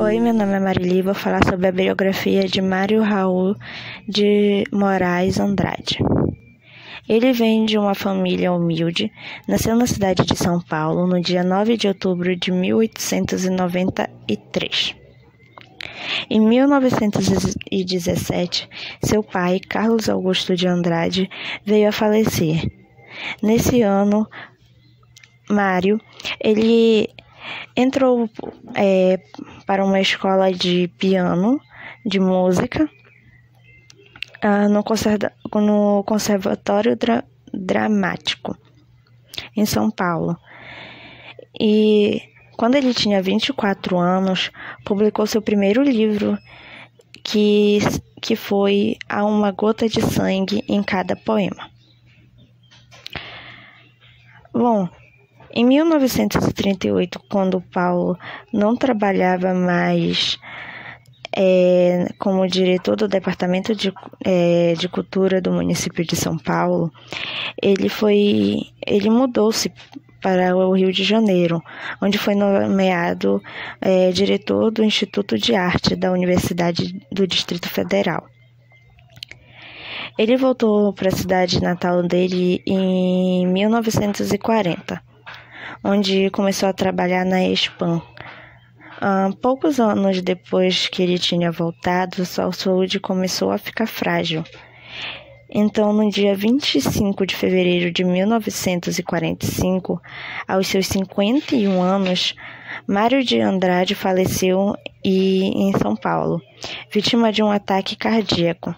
Oi, meu nome é Marili e vou falar sobre a biografia de Mário Raul de Moraes Andrade. Ele vem de uma família humilde, nasceu na cidade de São Paulo no dia 9 de outubro de 1893. Em 1917, seu pai, Carlos Augusto de Andrade, veio a falecer. Nesse ano, Mário, ele entrou para uma escola de piano, de música, no Conservatório Dramático, em São Paulo. E quando ele tinha 24 anos, publicou seu primeiro livro, que foi Há uma gota de sangue em cada poema. Bom, em 1938, quando Paulo não trabalhava mais como diretor do Departamento de Cultura do município de São Paulo, ele mudou-se para o Rio de Janeiro, onde foi nomeado diretor do Instituto de Arte da Universidade do Distrito Federal. Ele voltou para a cidade natal dele em 1940. Onde começou a trabalhar na Expan. Poucos anos depois que ele tinha voltado, sua saúde começou a ficar frágil. Então, no dia 25 de fevereiro de 1945, aos seus 51 anos, Mário de Andrade faleceu em São Paulo, vítima de um ataque cardíaco.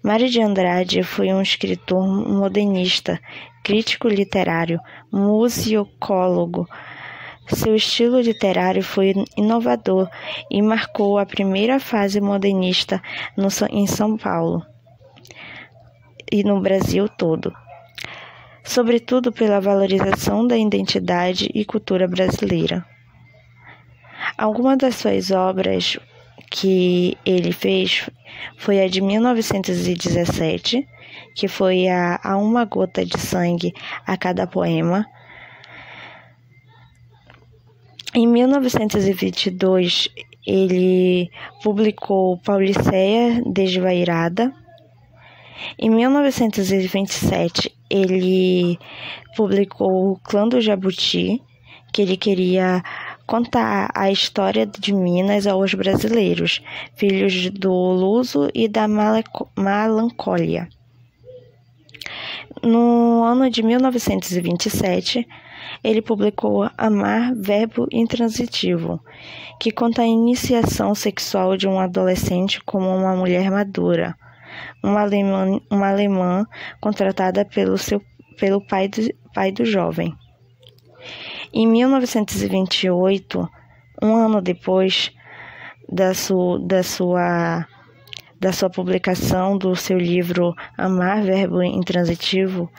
Mário de Andrade foi um escritor modernista, crítico literário, musicólogo. Seu estilo literário foi inovador e marcou a primeira fase modernista em São Paulo e no Brasil todo, sobretudo pela valorização da identidade e cultura brasileira. Algumas das suas obras que ele fez foi a de 1917, que foi Há uma gota de sangue a cada poema. Em 1922, ele publicou Pauliceia Desvairada. Em 1927, ele publicou O Clã do Jabuti, que ele queria contar a história de Minas aos brasileiros, filhos do luso e da melancólia. No ano de 1927, ele publicou Amar, Verbo Intransitivo, que conta a iniciação sexual de um adolescente como uma mulher madura, uma alemã contratada pelo pai do jovem. Em 1928, um ano depois da sua publicação do seu livro Amar, Verbo Intransitivo,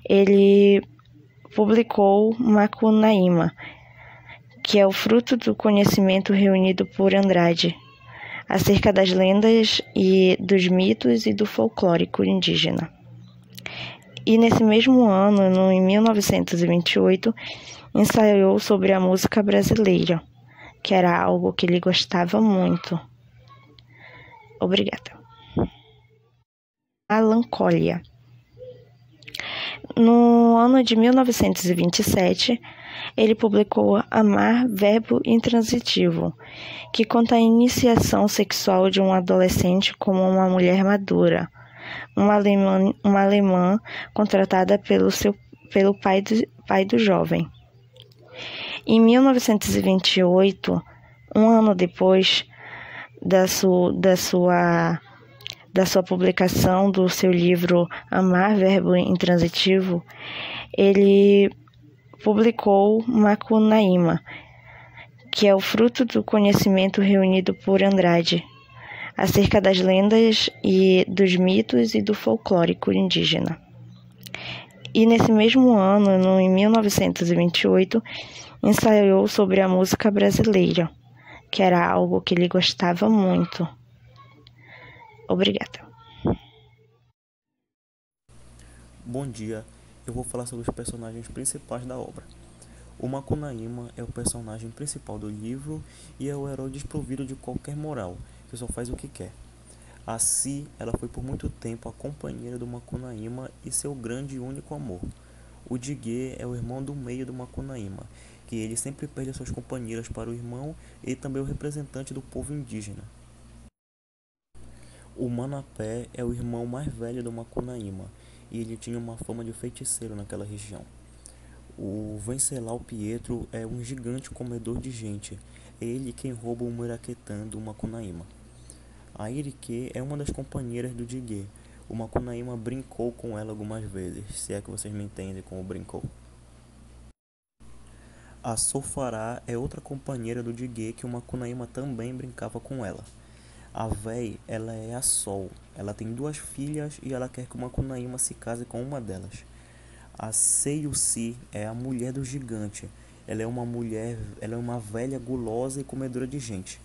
ele publicou Macunaíma, que é o fruto do conhecimento reunido por Andrade, acerca das lendas e dos mitos e do folclórico indígena. E nesse mesmo ano, em 1928, ensaiou sobre a música brasileira, que era algo que ele gostava muito. Obrigada. Melancólia. No ano de 1927, ele publicou Amar, Verbo Intransitivo, que conta a iniciação sexual de um adolescente como uma mulher madura, uma alemã contratada pelo pai do jovem. Em 1928, um ano depois da sua publicação do seu livro Amar, Verbo Intransitivo, ele publicou Macunaíma, que é o fruto do conhecimento reunido por Andrade, acerca das lendas e dos mitos e do folclórico indígena. E nesse mesmo ano, em 1928, ensaiou sobre a música brasileira, que era algo que ele gostava muito. Obrigada. Bom dia, eu vou falar sobre os personagens principais da obra. O Macunaíma é o personagem principal do livro e é o herói desprovido de qualquer moral, que só faz o que quer. A Si, ela foi por muito tempo a companheira do Macunaíma e seu grande e único amor. O Diguê é o irmão do meio do Macunaíma, que ele sempre perde suas companheiras para o irmão e também o representante do povo indígena. O Manapé é o irmão mais velho do Macunaíma e ele tinha uma fama de feiticeiro naquela região. O Venceslau Pietro é um gigante comedor de gente. É ele quem rouba o Muraquetã do Macunaíma. A Irique é uma das companheiras do Diguê. O Macunaíma brincou com ela algumas vezes, se é que vocês me entendem com o brincou. A Sofará é outra companheira do Diguê que o Macunaíma também brincava com ela. A véi, ela é a Sol. Ela tem duas filhas e ela quer que o Macunaíma se case com uma delas. A Seiuci é a mulher do gigante. Ela é uma velha gulosa e comedora de gente.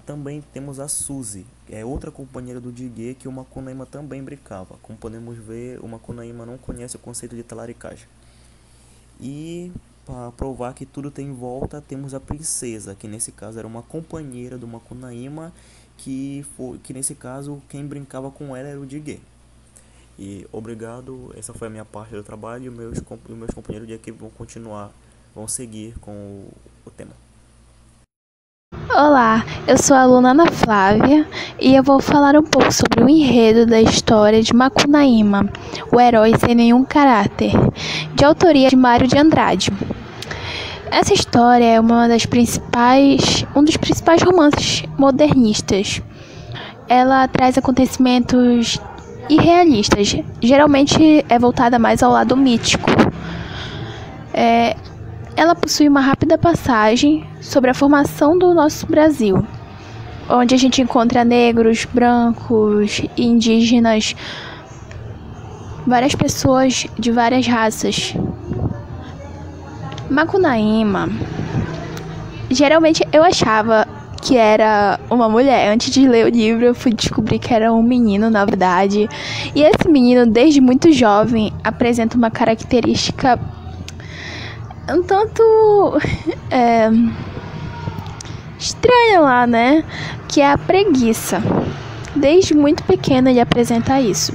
Também temos a Suzy, que é outra companheira do Diguê que o Macunaíma também brincava. Como podemos ver, o Macunaíma não conhece o conceito de talaricagem. E para provar que tudo tem volta, temos a princesa, que nesse caso era uma companheira do Macunaíma, que nesse caso quem brincava com ela era o Diguê. E obrigado, essa foi a minha parte do trabalho e meus companheiros de equipe vão seguir com o tema. Olá, eu sou a aluna Ana Flávia e eu vou falar um pouco sobre o enredo da história de Macunaíma, o herói sem nenhum caráter, de autoria de Mário de Andrade. Essa história é um dos principais romances modernistas. Ela traz acontecimentos irrealistas, geralmente é voltada mais ao lado mítico. Ela possui uma rápida passagem sobre a formação do nosso Brasil, onde a gente encontra negros, brancos, indígenas, várias pessoas de várias raças. Macunaíma, geralmente eu achava que era uma mulher. Antes de ler o livro, eu fui descobrir que era um menino, na verdade. E esse menino, desde muito jovem, apresenta uma característica um tanto estranha lá, né? Que é a preguiça. Desde muito pequeno ele apresenta isso.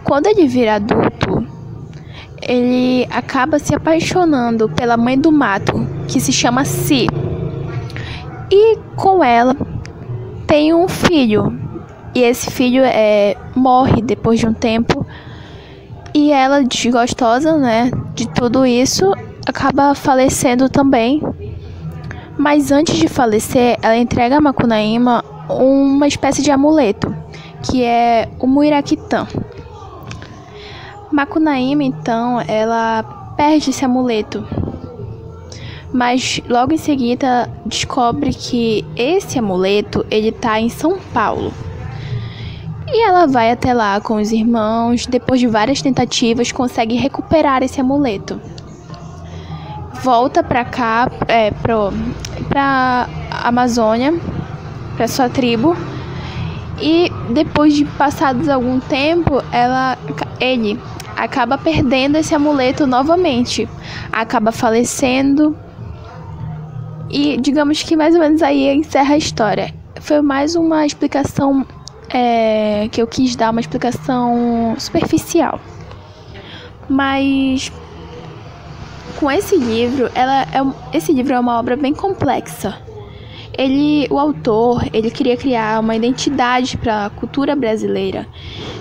Quando ele vira adulto, ele acaba se apaixonando pela mãe do mato, que se chama Si. E com ela tem um filho. E esse filho morre depois de um tempo. E ela, desgostosa, né, de tudo isso, acaba falecendo também. Mas antes de falecer, ela entrega a Macunaíma uma espécie de amuleto, que é o Muiraquitã. Macunaíma, então, ela perde esse amuleto. Mas logo em seguida descobre que esse amuleto ele está em São Paulo. E ela vai até lá com os irmãos, depois de várias tentativas, consegue recuperar esse amuleto. Volta pra cá, pra Amazônia, pra sua tribo. E depois de passados algum tempo, ele acaba perdendo esse amuleto novamente. Acaba falecendo. E digamos que mais ou menos aí encerra a história. Foi mais uma explicação que eu quis dar, uma explicação superficial. Mas com esse livro, esse livro é uma obra bem complexa. O autor, ele queria criar uma identidade para a cultura brasileira.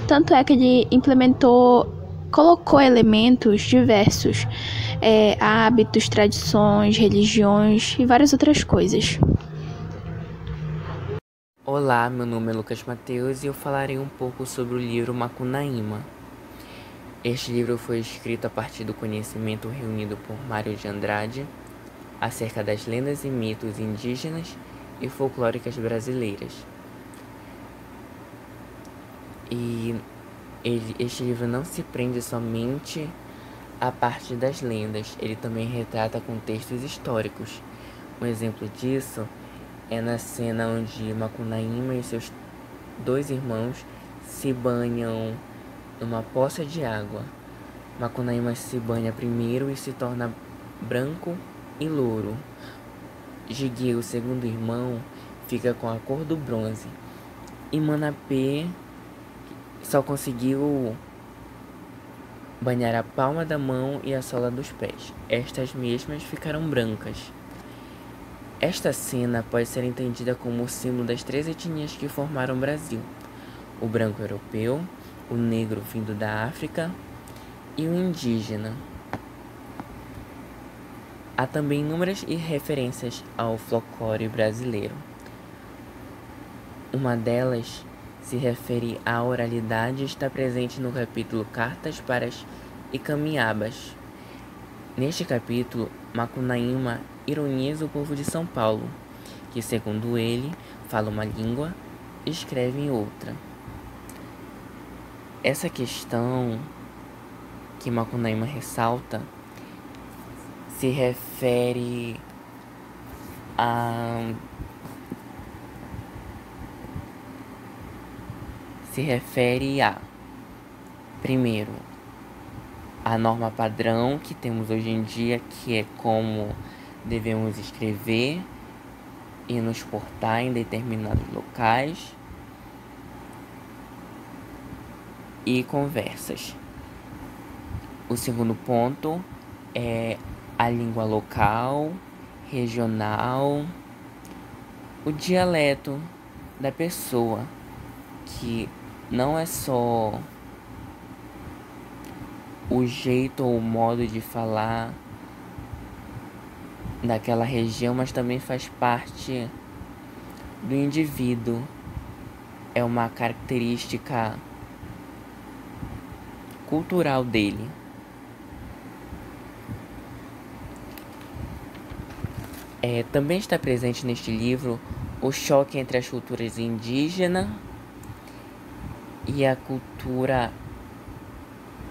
Tanto é que ele colocou elementos diversos, hábitos, tradições, religiões e várias outras coisas. Olá, meu nome é Lucas Mateus e eu falarei um pouco sobre o livro Macunaíma. Este livro foi escrito a partir do conhecimento reunido por Mário de Andrade acerca das lendas e mitos indígenas e folclóricas brasileiras. E este livro não se prende somente à parte das lendas, ele também retrata contextos históricos. Um exemplo disso é na cena onde Macunaíma e seus dois irmãos se banham numa poça de água. Macunaíma se banha primeiro e se torna branco e louro. Jiguê, o segundo irmão, fica com a cor do bronze. E Manapê só conseguiu banhar a palma da mão e a sola dos pés. Estas mesmas ficaram brancas. Esta cena pode ser entendida como o símbolo das três etnias que formaram o Brasil: o branco europeu, o negro vindo da África e o indígena. Há também inúmeras referências ao folclore brasileiro. Uma delas se refere à oralidade e está presente no capítulo Cartas para as Icamiabas. Neste capítulo, Macunaíma ironiza o povo de São Paulo, que, segundo ele, fala uma língua e escreve em outra. Essa questão que Macunaíma ressalta se refere a primeiro, a norma padrão que temos hoje em dia, que é como devemos escrever e nos portar em determinados locais e conversas. O segundo ponto é a língua local, regional, o dialeto da pessoa, que não é só o jeito ou o modo de falar daquela região, mas também faz parte do indivíduo. É uma característica cultural dele. Também está presente neste livro o choque entre as culturas indígena e a cultura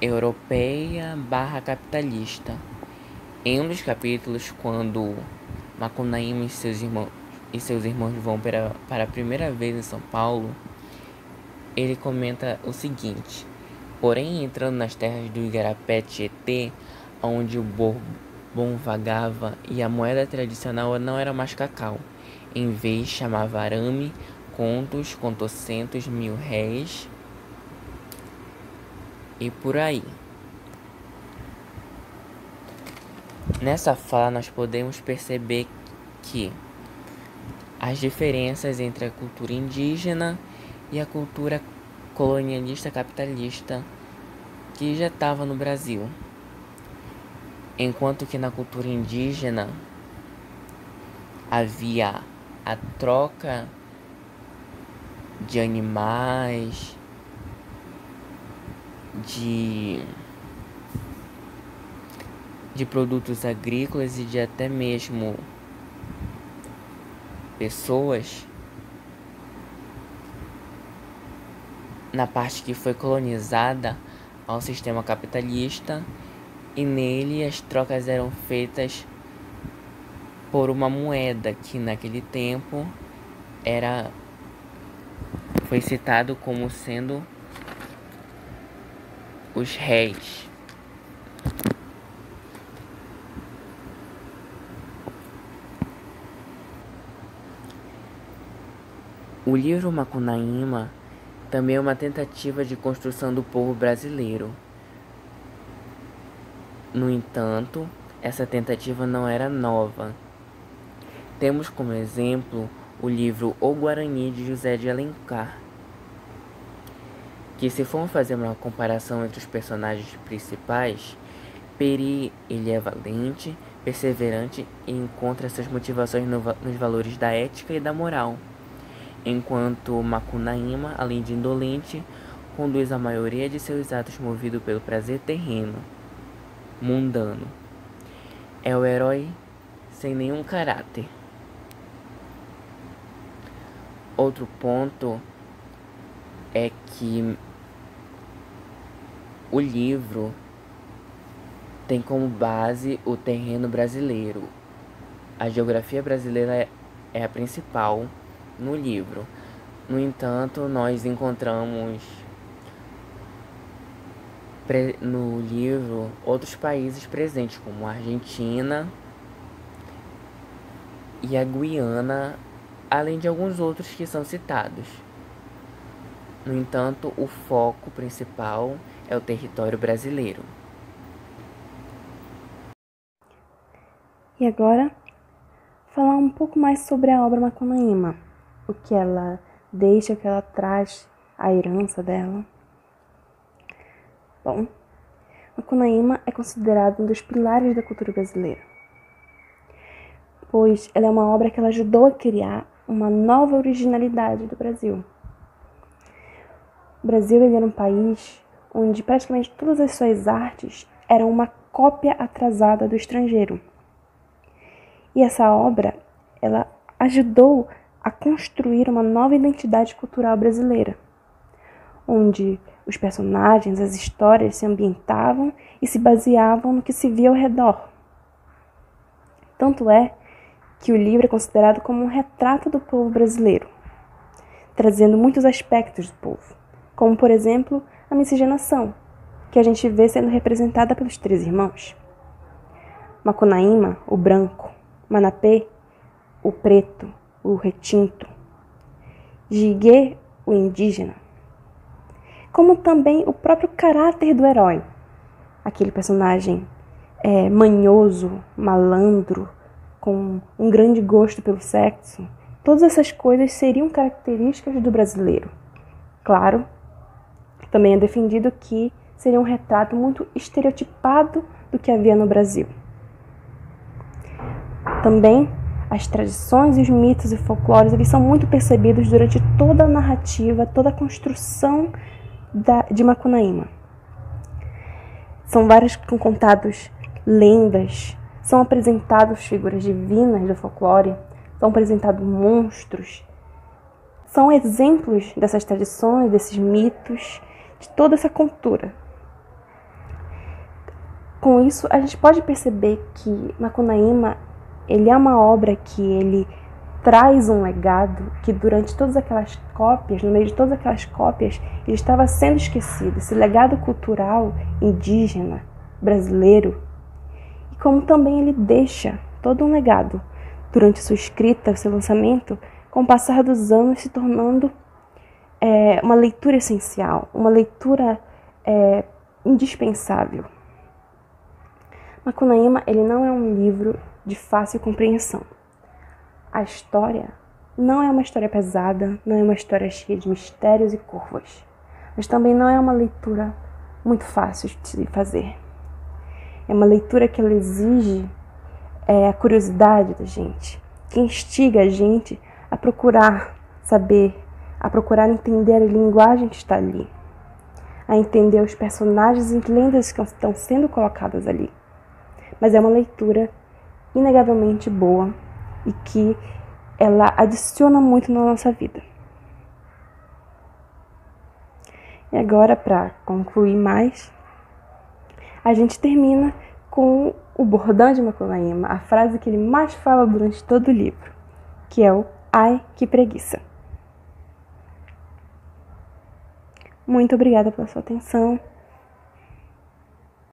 europeia / capitalista. Em um dos capítulos, quando Macunaíma e seus irmãos vão para a primeira vez em São Paulo, ele comenta o seguinte: porém, entrando nas terras do Igarapé-Tietê, onde o Bourbon vagava e a moeda tradicional não era mais cacau, em vez chamava arame, contos, contocentos, 1000 réis e por aí. Nessa fala nós podemos perceber que as diferenças entre a cultura indígena e a cultura colonialista capitalista que já estava no Brasil. Enquanto que na cultura indígena havia a troca de animais, de produtos agrícolas e de até mesmo pessoas. Na parte que foi colonizada ao sistema capitalista, e nele as trocas eram feitas por uma moeda que naquele tempo foi citado como sendo os réis. O livro Macunaíma também é uma tentativa de construção do povo brasileiro. No entanto, essa tentativa não era nova. Temos como exemplo o livro O Guarani de José de Alencar, que, se formos fazer uma comparação entre os personagens principais, Peri, ele é valente, perseverante e encontra suas motivações nos valores da ética e da moral, enquanto Macunaíma, além de indolente, conduz a maioria de seus atos movido pelo prazer terreno, mundano. É o herói sem nenhum caráter. Outro ponto é que o livro tem como base o terreno brasileiro. A geografia brasileira é a principal no livro. No entanto, nós encontramos no livro outros países presentes, como a Argentina e a Guiana, além de alguns outros que são citados. No entanto, o foco principal é o território brasileiro. E agora, falar um pouco mais sobre a obra Macunaíma, o que ela deixa, o que ela traz, a herança dela. Bom, Macunaíma é considerada um dos pilares da cultura brasileira, pois ela é uma obra que ela ajudou a criar uma nova originalidade do Brasil. O Brasil ele era um país onde praticamente todas as suas artes eram uma cópia atrasada do estrangeiro. E essa obra, ela ajudou a construir uma nova identidade cultural brasileira, onde os personagens, as histórias se ambientavam e se baseavam no que se via ao redor. Tanto é que o livro é considerado como um retrato do povo brasileiro, trazendo muitos aspectos do povo, como, por exemplo, a miscigenação, que a gente vê sendo representada pelos 3 irmãos. Macunaíma, o branco; Manapê, o preto, o retinto; Jigué, o indígena. Como também o próprio caráter do herói, aquele personagem manhoso, malandro, com um grande gosto pelo sexo. Todas essas coisas seriam características do brasileiro. Claro, também é defendido que seria um retrato muito estereotipado do que havia no Brasil. Também as tradições, os mitos e folclores, eles são muito percebidos durante toda a narrativa, toda a construção de Macunaíma. São vários contados lendas, são apresentados figuras divinas do folclore, são apresentados monstros. São exemplos dessas tradições, desses mitos, de toda essa cultura. Com isso, a gente pode perceber que Macunaíma ele é uma obra que ele traz um legado que durante todas aquelas cópias, no meio de todas aquelas cópias, ele estava sendo esquecido. Esse legado cultural indígena, brasileiro, e como também ele deixa todo um legado durante sua escrita, seu lançamento, com o passar dos anos se tornando uma leitura essencial, uma leitura indispensável. Macunaíma ele não é um livro de fácil compreensão. A história não é uma história pesada, não é uma história cheia de mistérios e curvas, mas também não é uma leitura muito fácil de se fazer. É uma leitura que ela exige a curiosidade da gente, que instiga a gente a procurar saber, a procurar entender a linguagem que está ali, a entender os personagens e lendas que estão sendo colocadas ali. Mas é uma leitura inegavelmente boa e que ela adiciona muito na nossa vida. E agora, para concluir mais, a gente termina com o bordão de Macunaíma, a frase que ele mais fala durante todo o livro, que é o "Ai, que preguiça". Muito obrigada pela sua atenção.